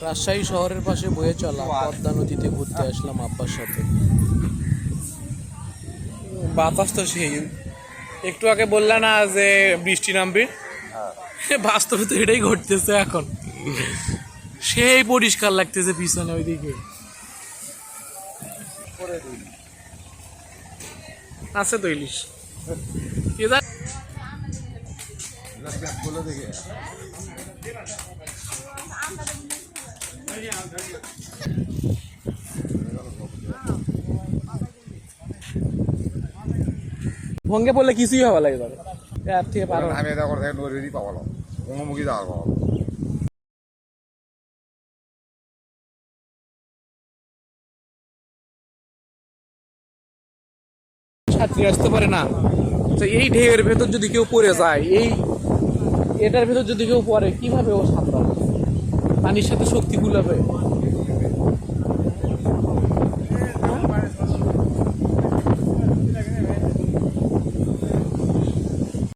রাজশাহী শহরের পাশে বয়ে চলা পদ্মা নদীতে ঘুরতে আসলাম আব্বার সাথে। বাতাস তো সেই, একটু আগে বললা না যে বৃষ্টি নামবে, বাস্তবে তো এটাই ঘটতেছে এখন। সেই পরিষ্কার লাগতেছে পিছনে ওইদিকে আছে তো ইলিশ। ভঙ্গে পড়লে কিছুই হওয়া লাগে তবে এর থেকে পারো আমি এটা করে নদী পাওয়ালো মুখোমুখি যাওয়া পাওয়ালো। ছাত্রী আসতে পারে না, তো এই ঢেউয়ের ভেতর যদি কেউ পড়ে যায়, এটার ভেতর যদি কেউ পড়ে কিভাবে ও সাঁতরাবে, পানির সাথে শক্তি কুলাবে?